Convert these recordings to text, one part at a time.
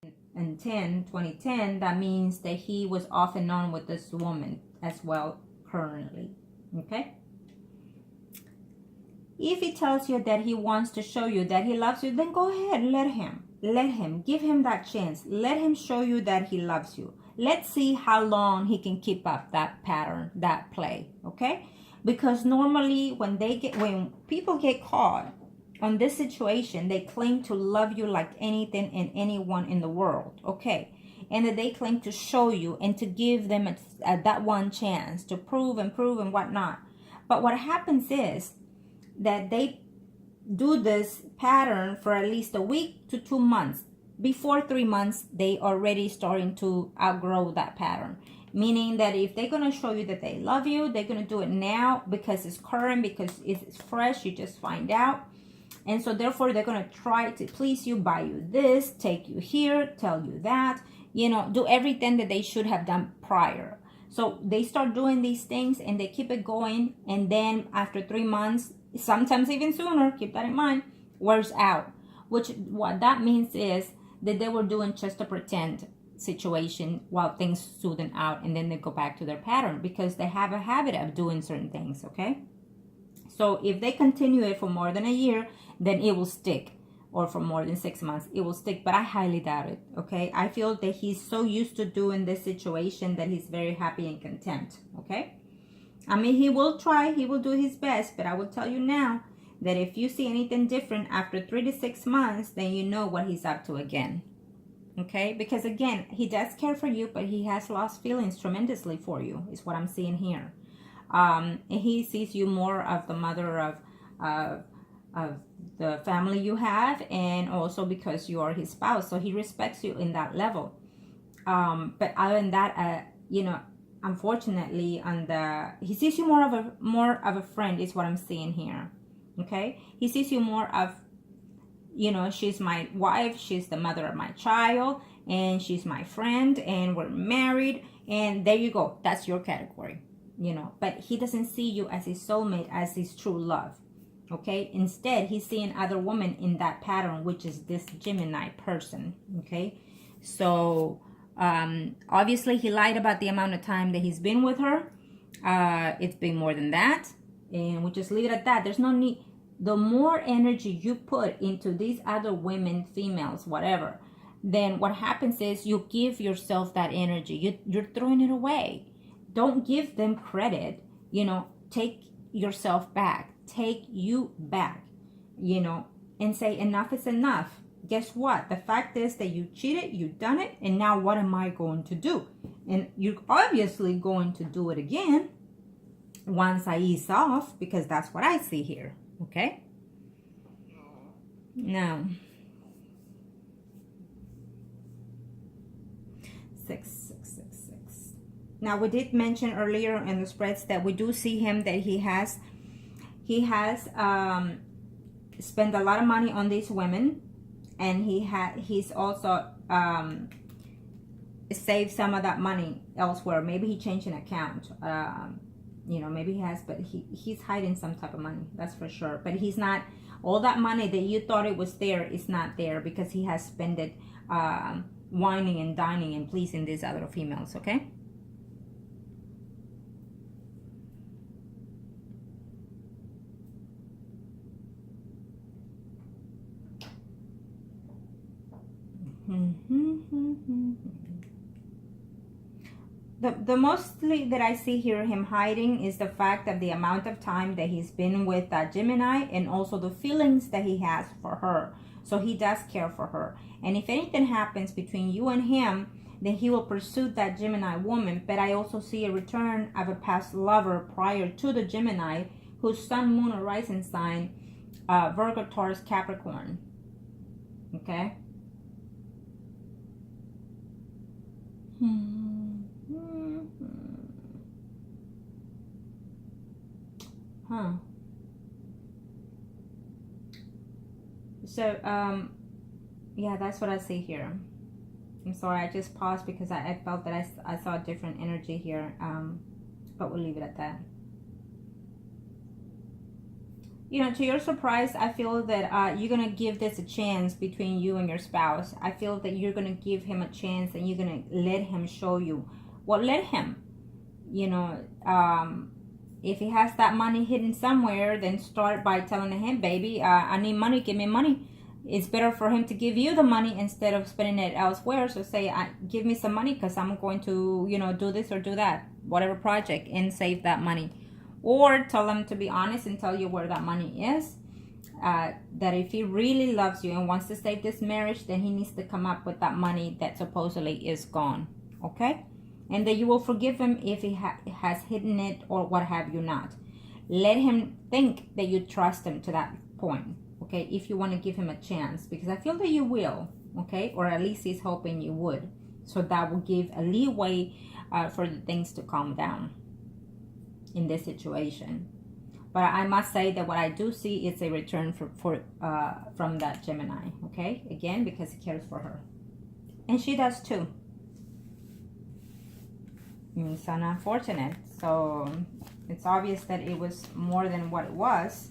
in 2010, that means that he was off and on with this woman as well currently. Okay? If he tells you that he wants to show you that he loves you, then go ahead, let him. Give him that chance. Let him show you that he loves you. Let's see how long he can keep up that pattern, that play, okay? Because normally when people get caught on this situation, they claim to love you like anything and anyone in the world, okay? And that they claim to show you and to give them that one chance to prove and whatnot. But what happens is that they do this pattern for at least a week to 2 months. Before 3 months, they already starting to outgrow that pattern. Meaning that if they're going to show you that they love you, they're going to do it now because it's current, because it's fresh, you just find out. And so therefore, they're going to try to please you, buy you this, take you here, tell you that, you know, do everything that they should have done prior. So they start doing these things and they keep it going. And then after 3 months, sometimes even sooner, keep that in mind, wears out. Which what that means is that they were doing just a pretend situation while things smoothen out, and then they go back to their pattern because they have a habit of doing certain things, okay? So if they continue it for more than a year, then it will stick. Or for more than 6 months, it will stick. But I highly doubt it, okay? I feel that he's so used to doing this situation that he's very happy and content, okay? I mean, he will try, he will do his best, but I will tell you now that if you see anything different after 3 to 6 months, then you know what he's up to again, okay? Because again, he does care for you, but he has lost feelings tremendously for you, is what I'm seeing here. And he sees you more of the mother of the family you have, and also because you are his spouse, so he respects you in that level. But other than that, you know, unfortunately, he sees you more of a friend, is what I'm seeing here. Okay, he sees you more of, you know, she's my wife, she's the mother of my child, and she's my friend, and we're married, and there you go. That's your category, you know. But he doesn't see you as his soulmate, as his true love. Okay, instead he's seeing other women in that pattern, which is this Gemini person. Okay, so obviously he lied about the amount of time that he's been with her. It's been more than that, and we just leave it at that. There's no need. The more energy you put into these other women, females, whatever, then what happens is you give yourself that energy. You're throwing it away. Don't give them credit. You know, take yourself back. Take you back, you know, and say enough is enough. Guess what? The fact is that you cheated, you've done it, and now what am I going to do? And you're obviously going to do it again once I ease off, because that's what I see here, okay? Now, 6, 6, 6, 6. Now, we did mention earlier in the spreads that we do see him that he has spent a lot of money on these women, and he's also saved some of that money elsewhere. Maybe he changed an account, you know, maybe he has, but he's hiding some type of money, that's for sure. But he's not, all that money that you thought it was there is not there, because he has spent it whining and dining and pleasing these other females, okay? The mostly that I see here him hiding is the fact of the amount of time that he's been with that Gemini, and also the feelings that he has for her. So he does care for her. And if anything happens between you and him, then he will pursue that Gemini woman. But I also see a return of a past lover prior to the Gemini, whose sun, moon, or rising sign, Virgo, Taurus, Capricorn. Okay? Huh. So, yeah, that's what I see here. I'm sorry, I just paused because I felt that I saw a different energy here, but we'll leave it at that. you know, to your surprise, I feel that you're going to give this a chance between you and your spouse. I feel that you're going to give him a chance and you're going to let him show you. Well, let him, you know, if he has that money hidden somewhere, then start by telling him, baby, I need money, give me money. It's better for him to give you the money instead of spending it elsewhere. So say, give me some money because I'm going to, you know, do this or do that, whatever project, and save that money. Or tell him to be honest and tell you where that money is. That if he really loves you and wants to save this marriage, then he needs to come up with that money that supposedly is gone. Okay? And that you will forgive him if he has hidden it or what have you not. Let him think that you trust him to that point. Okay? If you want to give him a chance. Because I feel that you will. Okay? Or at least he's hoping you would. So that will give a leeway for the things to calm down in this situation. But I must say that what I do see is a return from that Gemini. Okay? Again, because he cares for her. And she does too. It's unfortunate. So it's obvious that it was more than what it was.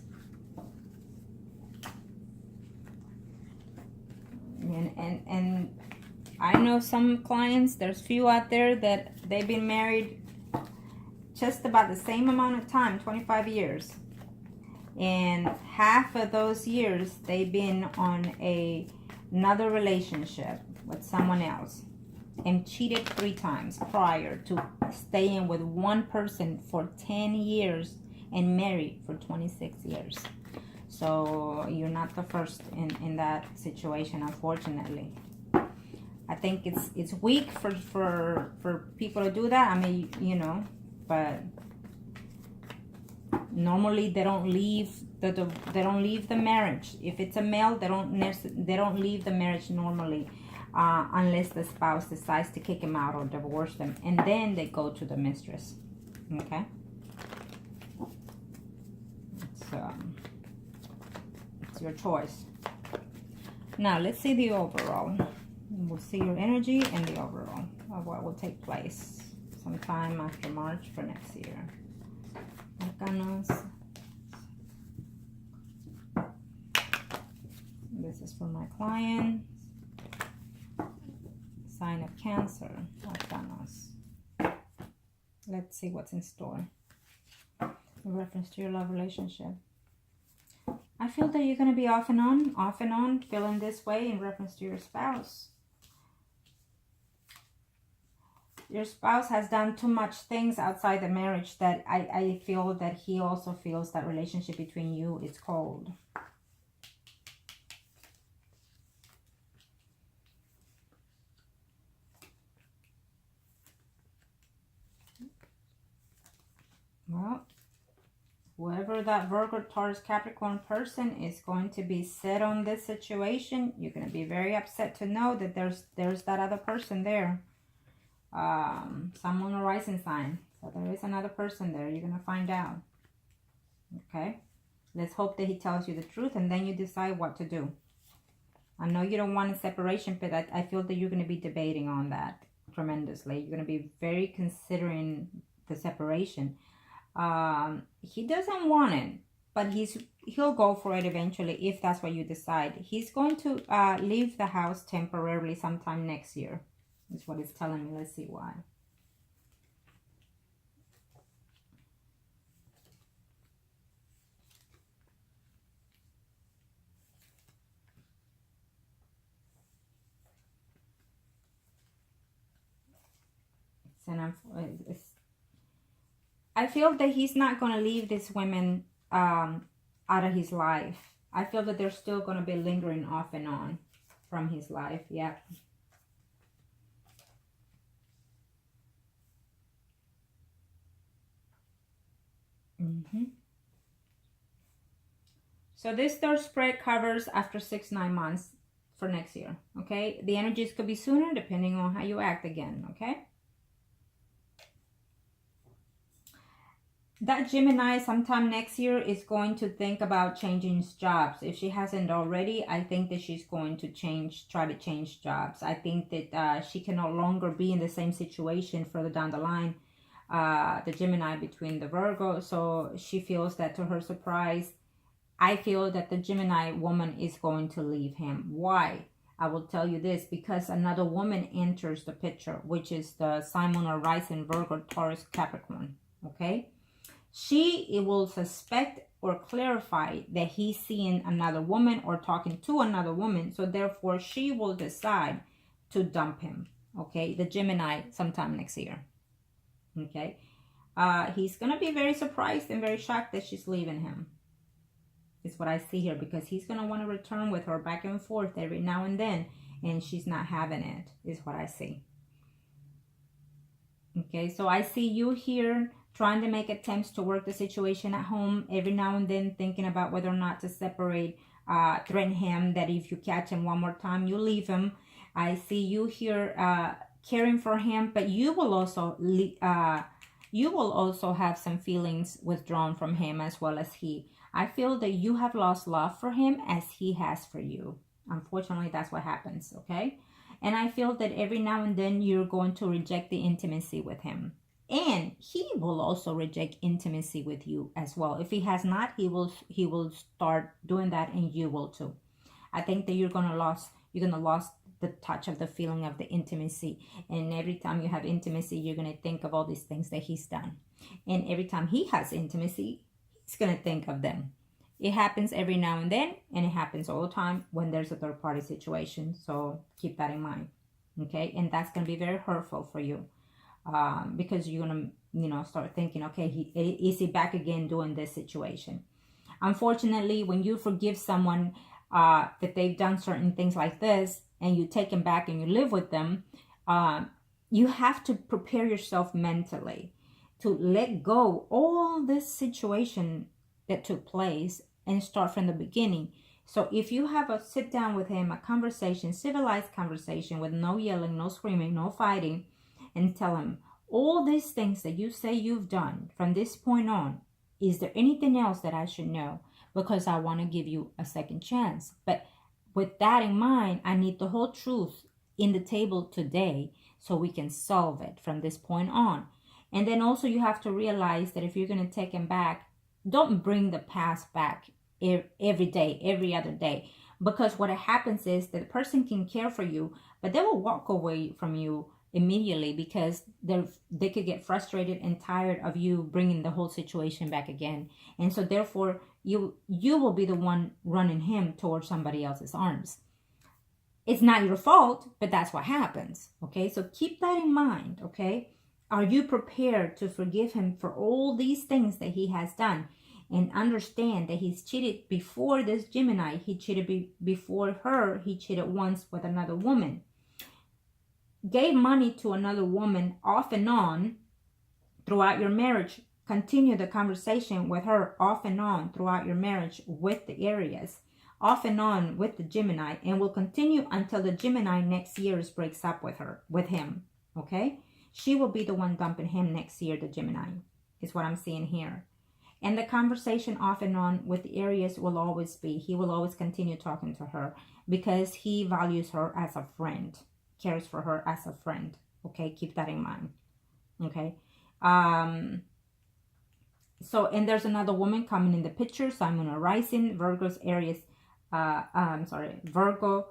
And I know some clients, there's few out there that they've been married just about the same amount of time, 25 years. And half of those years they've been on another relationship with someone else and cheated 3 times prior to staying with one person for 10 years and married for 26 years. So you're not the first in that situation, unfortunately. I think it's weak for people to do that. I mean, you know, but normally they don't leave the marriage. If it's a male, they don't leave the marriage normally, unless the spouse decides to kick him out or divorce them, and then they go to the mistress. Okay. It's your choice. Now let's see the overall. We'll see your energy and the overall of what will take place sometime after March for next year. Arcanos. This is for my client. Sign of Cancer. Arcanos. Let's see what's in store in reference to your love relationship. I feel that you're going to be off and on, feeling this way in reference to your spouse. Your spouse has done too much things outside the marriage that I feel that he also feels that relationship between you is cold. Well, whoever that Virgo, Taurus, Capricorn person is going to be set on this situation, you're going to be very upset to know that there's that other person there. Sun, Moon, or rising sign. So there is another person there. You're going to find out. Okay? Let's hope that he tells you the truth and then you decide what to do. I know you don't want a separation, but I feel that you're going to be debating on that tremendously. You're going to be very considering the separation. He doesn't want it, but he'll go for it eventually if that's what you decide. He's going to leave the house temporarily sometime next year. That's what it's telling me. Let's see why. I feel that he's not going to leave this woman out of his life. I feel that they're still going to be lingering off and on from his life. Yeah. So this third spread covers after 6-9 months for next year. Okay. The energies could be sooner depending on how you act again. Okay. That Gemini sometime next year is going to think about changing jobs. If she hasn't already, I think that she's going to try to change jobs. I think that she can no longer be in the same situation further down the line, the Gemini between the Virgo. So she feels that, to her surprise, I feel that the Gemini woman is going to leave him. Why? I will tell you this, because another woman enters the picture, which is the Sun, Moon, or Rising, Virgo, Taurus, Capricorn. Okay? It will suspect or clarify that he's seeing another woman or talking to another woman. So therefore, she will decide to dump him. Okay? The Gemini sometime next year. Okay? He's going to be very surprised and very shocked that she's leaving him. Is what I see here, because he's going to want to return with her back and forth every now and then, and she's not having it, is what I see. Okay, so I see you here trying to make attempts to work the situation at home every now and then, thinking about whether or not to separate, threaten him that if you catch him one more time, you leave him. I see you here caring for him, but you will also have some feelings withdrawn from him as well as he. I feel that you have lost love for him as he has for you. Unfortunately, that's what happens, okay? And I feel that every now and then you're going to reject the intimacy with him. And he will also reject intimacy with you as well. If he has not, he will start doing that, and you will too. I think that you're gonna lose the touch of the feeling of the intimacy. And every time you have intimacy, you're gonna think of all these things that he's done. And every time he has intimacy, he's gonna think of them. It happens every now and then, and it happens all the time when there's a third party situation. So keep that in mind, okay? And that's gonna be very hurtful for you, because you're gonna, start thinking, okay, is he back again doing this situation? Unfortunately, when you forgive someone that they've done certain things like this, and you take them back and you live with them, you have to prepare yourself mentally to let go all this situation that took place and start from the beginning. So if you have a sit down with him, a conversation, civilized conversation with no yelling, no screaming, no fighting, and tell him all these things that you say you've done from this point on, is there anything else that I should know? Because I want to give you a second chance. But with that in mind, I need the whole truth in the table today so we can solve it from this point on. And then also you have to realize that if you're going to take him back, don't bring the past back every day, every other day. Because what happens is that the person can care for you, but they will walk away from you immediately, because they could get frustrated and tired of you bringing the whole situation back again. And so therefore, you will be the one running him towards somebody else's arms. It's not your fault, but that's what happens, okay? So keep that in mind, okay? Are you prepared to forgive him for all these things that he has done? And understand that he's cheated before this Gemini. He cheated before her. He cheated once with another woman. Gave money to another woman off and on throughout your marriage. Continue the conversation with her off and on throughout your marriage with the Aries. Off and on with the Gemini. And will continue until the Gemini next year breaks up with him. Okay? She will be the one dumping him next year, the Gemini. Is what I'm seeing here. And the conversation off and on with the Aries will always be, he will always continue talking to her, because he values her as a friend, cares for her as a friend. Okay, keep that in mind. Okay. So, and there's another woman coming in the picture, Sun, Moon, or Rising, Virgo's Aries, Virgo,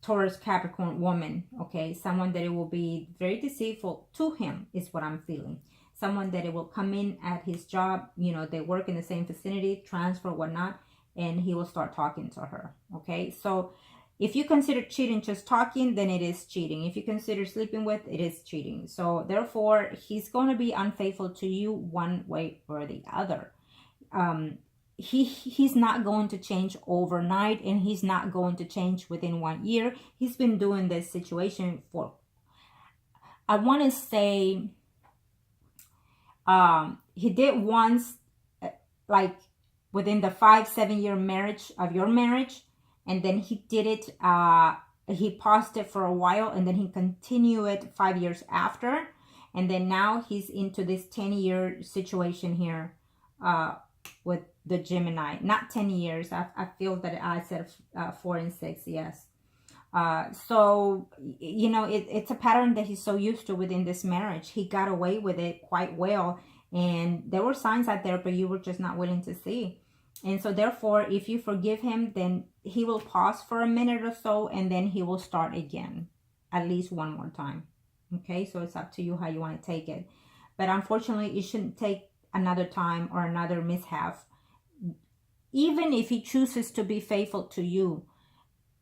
Taurus, Capricorn woman. Okay, someone that it will be very deceitful to him is what I'm feeling. Someone that it will come in at his job, they work in the same vicinity, transfer, whatnot, and he will start talking to her, okay? So if you consider cheating just talking, then it is cheating. If you consider sleeping with, it is cheating. So therefore, he's going to be unfaithful to you one way or the other. He's not going to change overnight, and he's not going to change within 1 year. He's been doing this situation for, I want to say, he did once, like within the 5-7 year marriage of your marriage, and then he did it, he paused it for a while, and then he continued it 5 years after, and then now he's into this 10-year situation here with the Gemini. Not 10 years, I feel that I said 4 and 6, yes. So, it's a pattern that he's so used to within this marriage. He got away with it quite well, and there were signs out there, but you were just not willing to see. And so therefore, if you forgive him, then he will pause for a minute or so, and then he will start again, at least one more time. Okay, so it's up to you how you want to take it. But unfortunately, it shouldn't take another time or another mishap. Even if he chooses to be faithful to you,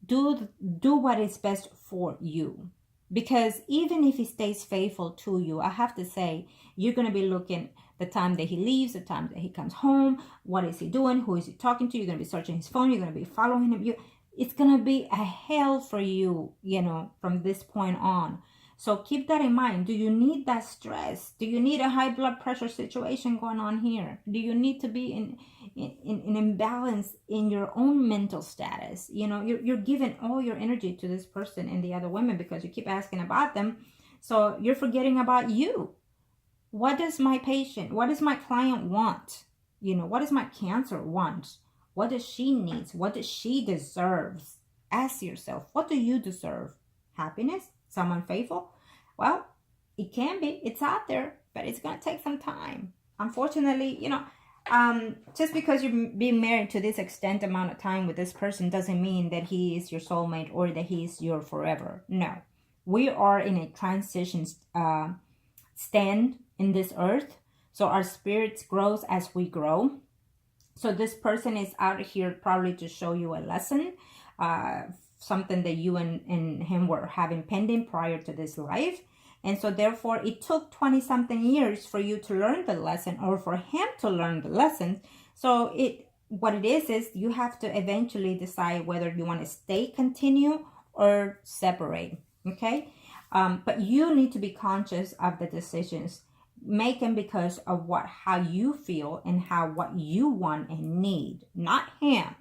do what is best for you. Because even if he stays faithful to you, I have to say, you're going to be looking the time that he leaves, the time that he comes home, what is he doing, who is he talking to. You're going to be searching his phone, you're going to be following him. It's going to be a hell for you, you know, from this point on. So keep that in mind. Do you need that stress? Do you need a high blood pressure situation going on here? Do you need to be in imbalance in your own mental status? You know, you're giving all your energy to this person and the other women because you keep asking about them. So you're forgetting about you. What does my patient, what does my client want? You know, what does my Cancer want? What does she need? What does she deserves? Ask yourself, what do you deserve? Happiness? Someone faithful? Well, it can be. It's out there, but it's going to take some time. Unfortunately, you know, just because you're being married to this extent amount of time with this person doesn't mean that he is your soulmate or that he is your forever. No. We are in a transition stand in this earth. So our spirits grows as we grow. So this person is out here probably to show you a lesson, something that you and him were having pending prior to this life. And so therefore it took 20-something years for you to learn the lesson, or for him to learn the lesson. So what it is you have to eventually decide whether you want to continue or separate. Okay. But you need to be conscious of the decisions. Make them because of how you feel and what you want and need, not him.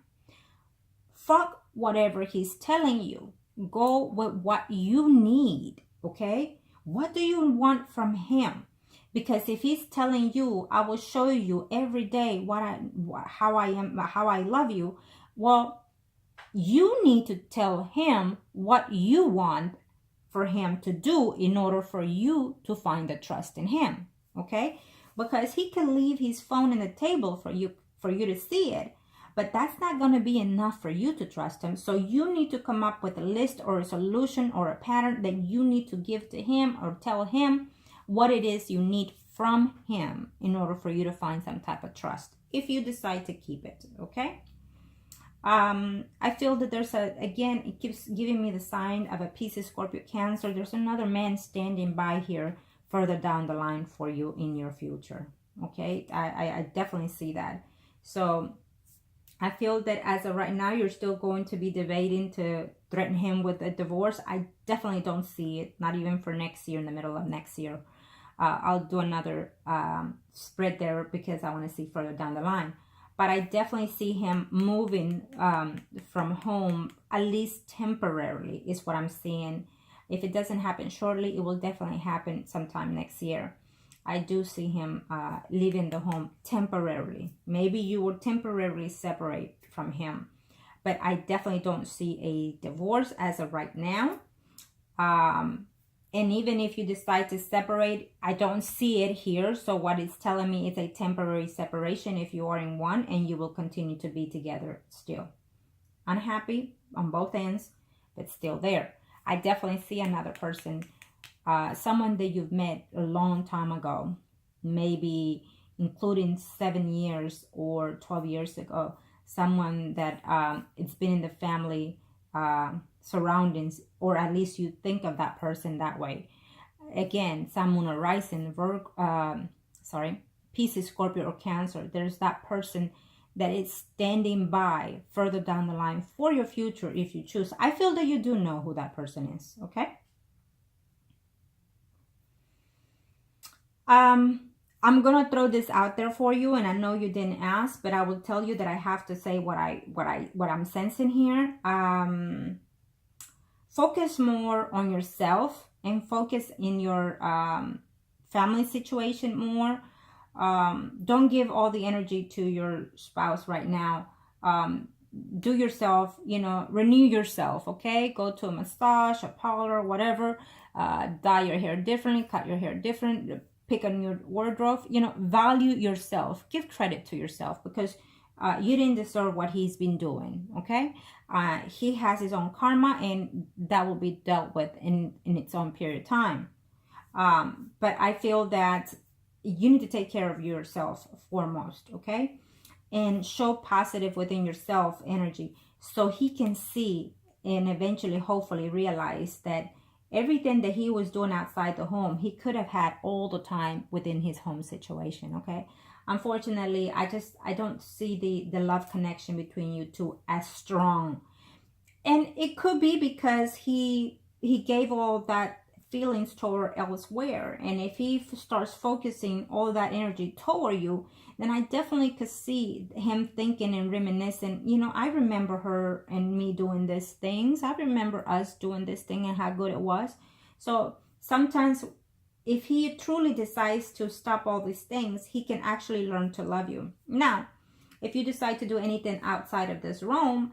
Fuck whatever he's telling you. Go with what you need, okay? What do you want from him? Because if he's telling you, I will show you every day how I love you, well, you need to tell him what you want for him to do in order for you to find the trust in him, okay? Because he can leave his phone on the table for you to see it, but that's not going to be enough for you to trust him. So you need to come up with a list or a solution or a pattern that you need to give to him, or tell him what it is you need from him in order for you to find some type of trust, if you decide to keep it, okay? I feel that there's again, it keeps giving me the sign of a Pisces, Scorpio, Cancer. There's another man standing by here further down the line for you in your future. Okay, I definitely see that. So I feel that as of right now, you're still going to be debating to threaten him with a divorce. I definitely don't see it, not even for next year, in the middle of next year. I'll do another spread there because I want to see further down the line. But I definitely see him moving from home, at least temporarily, is what I'm seeing. If it doesn't happen shortly, it will definitely happen sometime next year. I do see him leaving the home temporarily. Maybe you will temporarily separate from him. But I definitely don't see a divorce as of right now. And even if you decide to separate, I don't see it here. So what it's telling me is a temporary separation if you are in one, and you will continue to be together still. Unhappy on both ends, but still there. I definitely see another person, someone that you've met a long time ago, maybe including 7 years or 12 years ago. Someone that it's been in the family surroundings, or at least you think of that person that way. Again, Sun, Moon, or Rising, Pisces, Scorpio, or Cancer. There's that person that is standing by further down the line for your future if you choose. I feel that you do know who that person is, okay? I'm gonna throw this out there for you, and I know you didn't ask, but I will tell you that I have to say what I'm sensing here. Focus more on yourself and focus in your family situation more. Don't give all the energy to your spouse right now. Do yourself, renew yourself, okay? Go to a massage, a parlor, whatever. Dye your hair differently, cut your hair different, pick a new wardrobe. Value yourself. Give credit to yourself, because You didn't deserve what he's been doing, okay? He has his own karma, and that will be dealt with in its own period of time. But I feel that you need to take care of yourself foremost, okay? And show positive within yourself energy so he can see and eventually, hopefully, realize that everything that he was doing outside the home, he could have had all the time within his home situation, okay? Unfortunately, I don't see the love connection between you two as strong. And it could be because he gave all that feelings toward elsewhere. And if he starts focusing all that energy toward you, then I definitely could see him thinking and reminiscing, you know, I remember her and me doing these things. I remember us doing this thing and how good it was. So sometimes if he truly decides to stop all these things, he can actually learn to love you. Now, if you decide to do anything outside of this realm,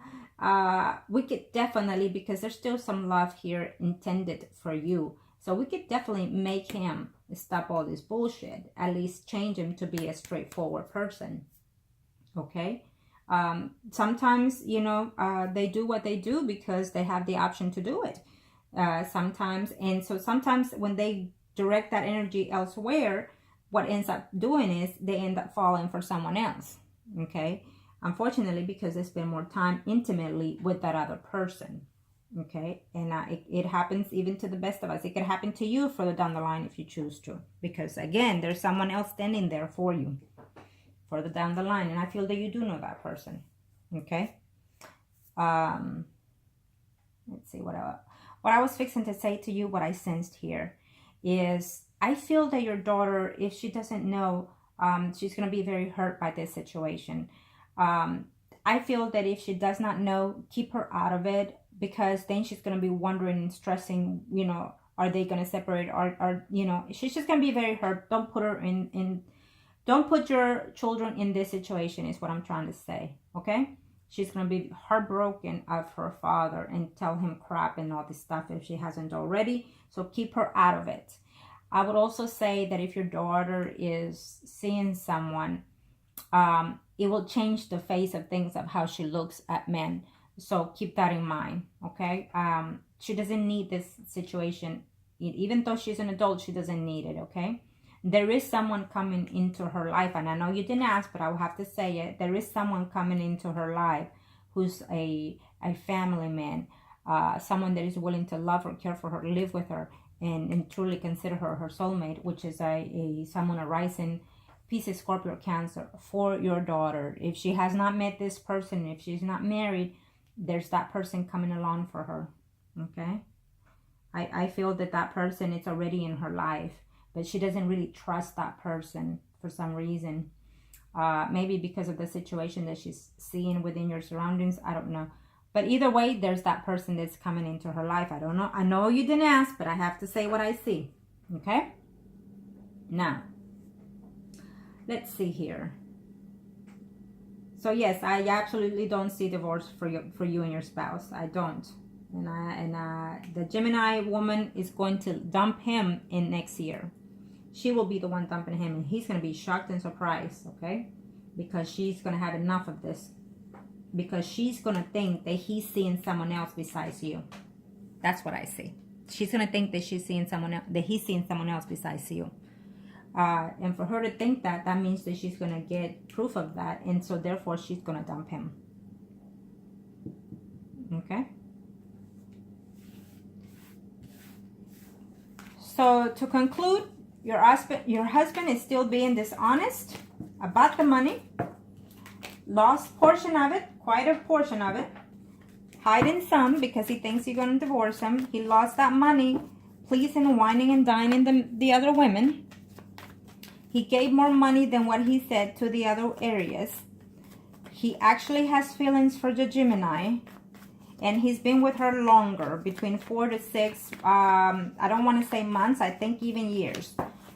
we could definitely, because there's still some love here intended for you. So we could definitely make him stop all this bullshit. At least change him to be a straightforward person. Okay? Sometimes, you know, they do what they do because they have the option to do it. Sometimes. And so sometimes when they direct that energy elsewhere, what ends up doing is they end up falling for someone else. Okay? Unfortunately, because they spend more time intimately with that other person. Okay? And it happens even to the best of us. It could happen to you further down the line if you choose to. Because again, there's someone else standing there for you further down the line. And I feel that you do know that person. Okay? Let's see what I was fixing to say to you, what I sensed here is I feel that your daughter, if she doesn't know, she's going to be very hurt by this situation. I feel that if she does not know, keep her out of it, because then she's going to be wondering and stressing, you know, are they going to separate, or you know, she's just going to be very hurt. Don't put her don't put your children in this situation is what I'm trying to say, okay? She's going to be heartbroken of her father and tell him crap and all this stuff if she hasn't already. So keep her out of it. I would also say that if your daughter is seeing someone, it will change the face of things of how she looks at men. So keep that in mind, okay? She doesn't need this situation. Even though she's an adult, she doesn't need it, okay? There is someone coming into her life, and I know you didn't ask, but I will have to say it. There is someone coming into her life who's a family man, someone that is willing to love her, care for her, live with her, and truly consider her her soulmate, which is someone arising Pisces, Scorpio, Cancer for your daughter. If she has not met this person, if she's not married, there's that person coming along for her, okay? I feel that person is already in her life, but she doesn't really trust that person for some reason. Maybe because of the situation that she's seeing within your surroundings. I don't know. But either way, there's that person that's coming into her life. I don't know. I know you didn't ask, but I have to say what I see. Okay? Now, let's see here. So yes, I absolutely don't see divorce for you and your spouse. I don't. And the Gemini woman is going to dump him in next year. She will be the one dumping him, and he's going to be shocked and surprised, okay? Because she's going to have enough of this. Because she's going to think that he's seeing someone else besides you. That's what I see. She's going to think that she's seeing someone else, that he's seeing someone else besides you. And for her to think that, that means that she's going to get proof of that. And so therefore, she's going to dump him. Okay? So to conclude, your husband is still being dishonest about the money. Lost portion of it, quite a portion of it. Hiding some because he thinks you're going to divorce him. He lost that money pleasing, whining, and dining the other women. He gave more money than what he said to the other areas. He actually has feelings for the Gemini. And he's been with her longer, between 4 to 6, I don't want to say months, I think even years.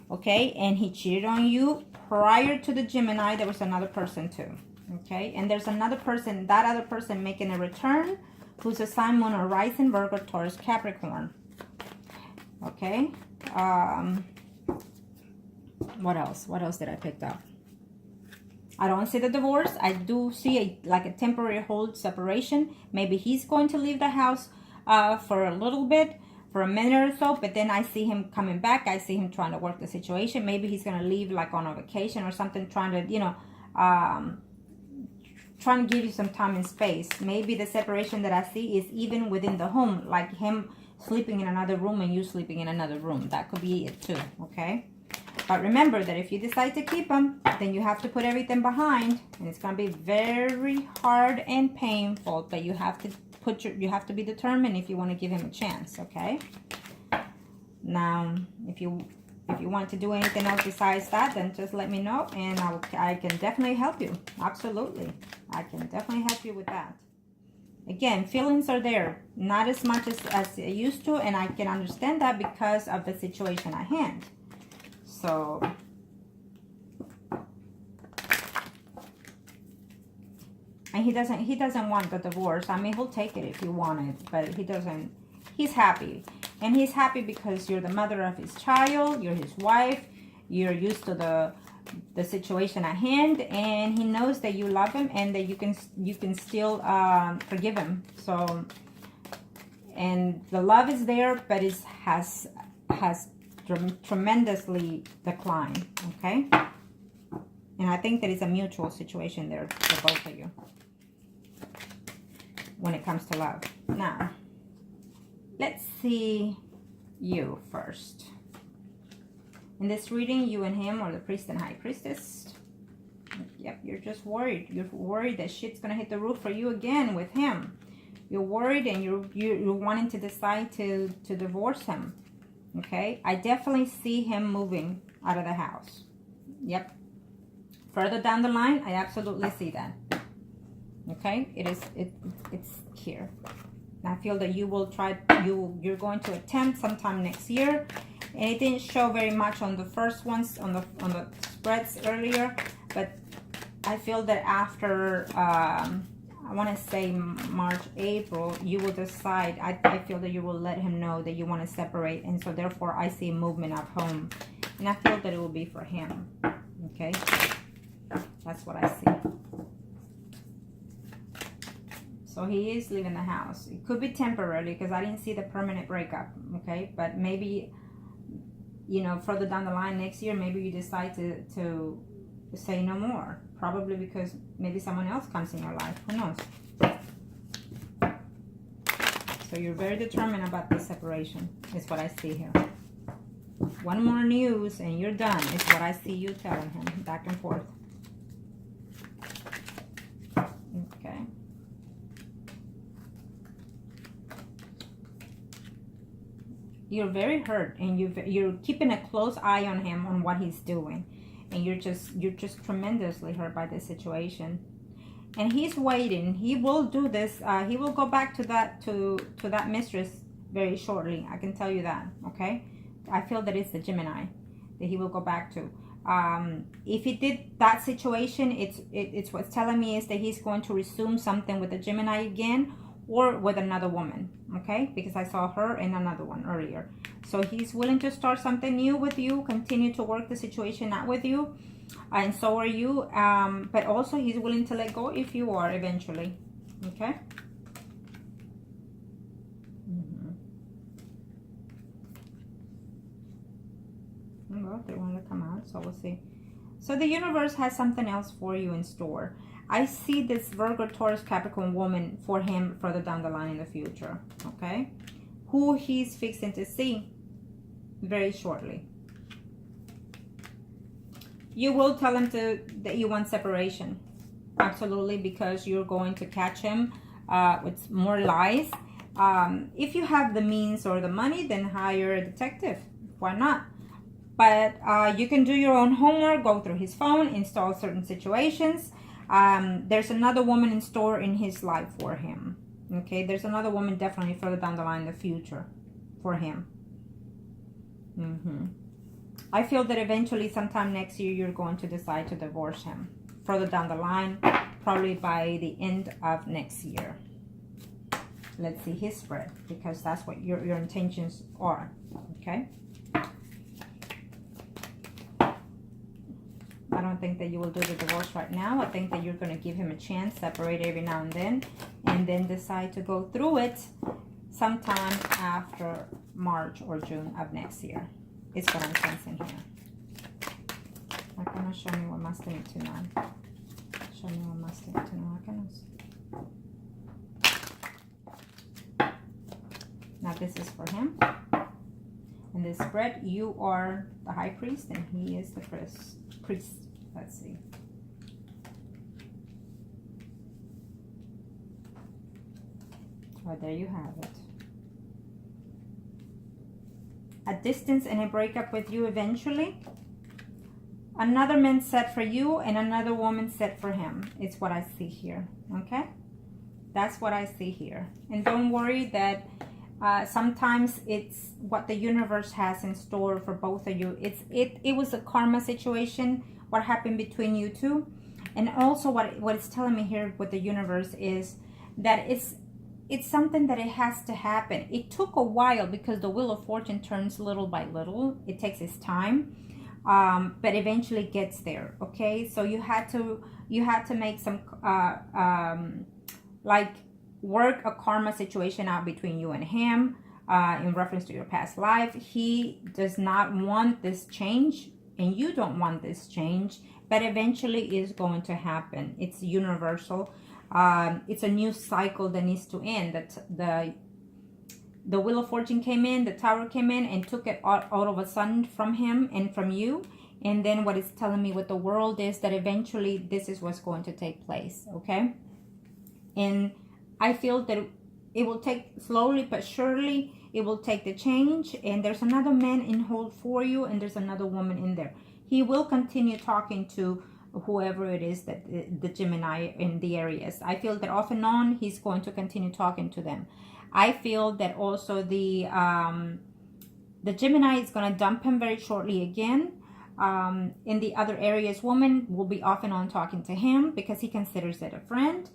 Okay, and he cheated on you. Prior to the Gemini, there was another person too. Okay, and there's another person, that other person making a return, who's a Sun, Moon, or Rising, Virgo, Taurus, Capricorn. Okay, what else? What else did I pick up? I don't see the divorce. I do see like a temporary hold separation. Maybe he's going to leave the house for a little bit, for a minute or so, but then I see him coming back. I see him trying to work the situation. Maybe he's going to leave like on a vacation or something, trying to, you know, trying to give you some time and space. Maybe the separation that I see is even within the home, like him sleeping in another room and you sleeping in another room. That could be it too, okay? But remember that if you decide to keep him, then you have to put everything behind, and it's going to be very hard and painful, but you have to you have to be determined if you want to give him a chance, okay? Now, if you want to do anything else besides that, then just let me know, and I can definitely help you. Absolutely. I can definitely help you with that. Again, feelings are there, not as much as I used to, and I can understand that because of the situation at hand. So, and he doesn't want the divorce. I mean, he'll take it if you want it, but he doesn't. He's happy, and he's happy because you're the mother of his child, you're his wife, you're used to the situation at hand, and he knows that you love him and that you can still forgive him. So, and the love is there, but it has tremendously declined, okay? And I think that it's a mutual situation there for both of you when it comes to love. Now, let's see you first. In this reading, you and him are the priest and high priestess. Yep, you're just worried. You're worried that shit's gonna hit the roof for you again with him. You're worried, and you're wanting to decide to divorce him. Okay, I definitely see him moving out of the house. Yep. Further down the line, I absolutely see that. Okay, it's here. And I feel that you will try. You're going to attempt sometime next year. And it didn't show very much on the first ones on the spreads earlier, but I feel that after I want to say March, April, you will decide. I feel that you will let him know that you want to separate, and so therefore I see movement of home, and I feel that it will be for him. Okay, that's what I see. So he is leaving the house. It could be temporarily because I didn't see the permanent breakup. Okay, but maybe, you know, further down the line next year, maybe you decide to say no more. Probably because maybe someone else comes in your life. Who knows? So you're very determined about this separation, is what I see here. One more news and you're done, is what I see you telling him, back and forth. Okay. You're very hurt, and you're keeping a close eye on him, on what he's doing. And you're just tremendously hurt by this situation, and he's waiting. He will do this. He will go back to that mistress very shortly. I can tell you that. Okay, I feel that it's the Gemini that he will go back to. If he did that situation, it's what's telling me is that he's going to resume something with the Gemini again, or with another woman. Okay, because I saw her and another one earlier. So he's willing to start something new with you, continue to work the situation out with you, and so are you. But also he's willing to let go if you are eventually. Okay. Well, they want to come out, so we'll see. So the universe has something else for you in store. I see this Virgo, Taurus, Capricorn woman for him further down the line in the future. Okay, who he's fixing to see very shortly. You will tell him that you want separation. Absolutely, because you're going to catch him with more lies. If you have the means or the money, then hire a detective. Why not? But you can do your own homework, go through his phone, install certain situations. There's another woman in store in his life for him. Okay, there's another woman definitely further down the line in the future for him. I feel that eventually sometime next year you're going to decide to divorce him. Further down the line, probably by the end of next year. Let's see his spread, because that's what your intentions are. Okay. I don't think that you will do the divorce right now. I think that you're going to give him a chance, separate every now and then decide to go through it sometime after March or June of next year. Is what I'm sensing here. Arcanos, show me what must need to know. Show me what must need to know, Arcanos. Now this is for him. In this spread, you are the high priest and he is the priest. Let's see. Well, there you have it. A distance and a breakup with you eventually. Another man set for you and another woman set for him. It's what I see here. Okay? That's what I see here. And don't worry that sometimes it's what the universe has in store for both of you. It was a karma situation, what happened between you two. And also what it's telling me here with the universe is that it's something that it has to happen. It took a while because the Wheel of Fortune turns little by little. It takes its time, but eventually gets there. Okay, so you had to make some like work a karma situation out between you and him in reference to your past life. He does not want this change, and you don't want this change, but eventually is going to happen. It's universal. It's a new cycle that needs to end. That the Wheel of Fortune came in, the Tower came in and took it all of a sudden from him and from you. And then what it's telling me with the world is that eventually this is what's going to take place. Okay, and I feel that it will take slowly but surely. It will take the change, and there's another man in hold for you, and there's another woman in there. He will continue talking to whoever it is, that the Gemini in the Aries. I feel that off and on he's going to continue talking to them. I feel that also the Gemini is going to dump him very shortly again. In the other Aries woman will be off and on talking to him because he considers it a friend.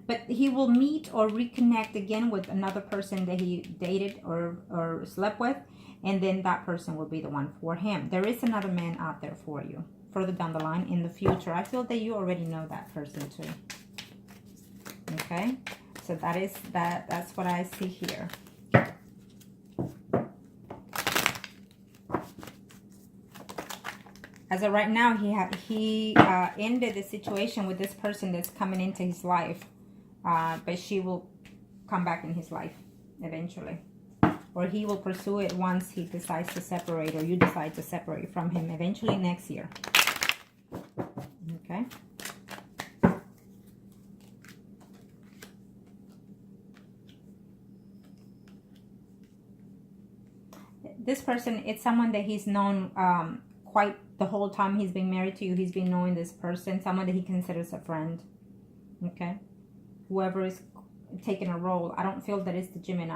But he will meet or reconnect again with another person that he dated or slept with. And then that person will be the one for him. There is another man out there for you further down the line in the future. I feel that you already know that person too. Okay, so that's what I see here. As of right now, he ended the situation with this person that's coming into his life, but she will come back in his life eventually, or he will pursue it once he decides to separate, or you decide to separate from him eventually next year. Okay. This person, it's someone that he's known quite the whole time he's been married to you. He's been knowing this person, someone that he considers a friend. Okay. Whoever is taking a role, I don't feel that it's the Gemini.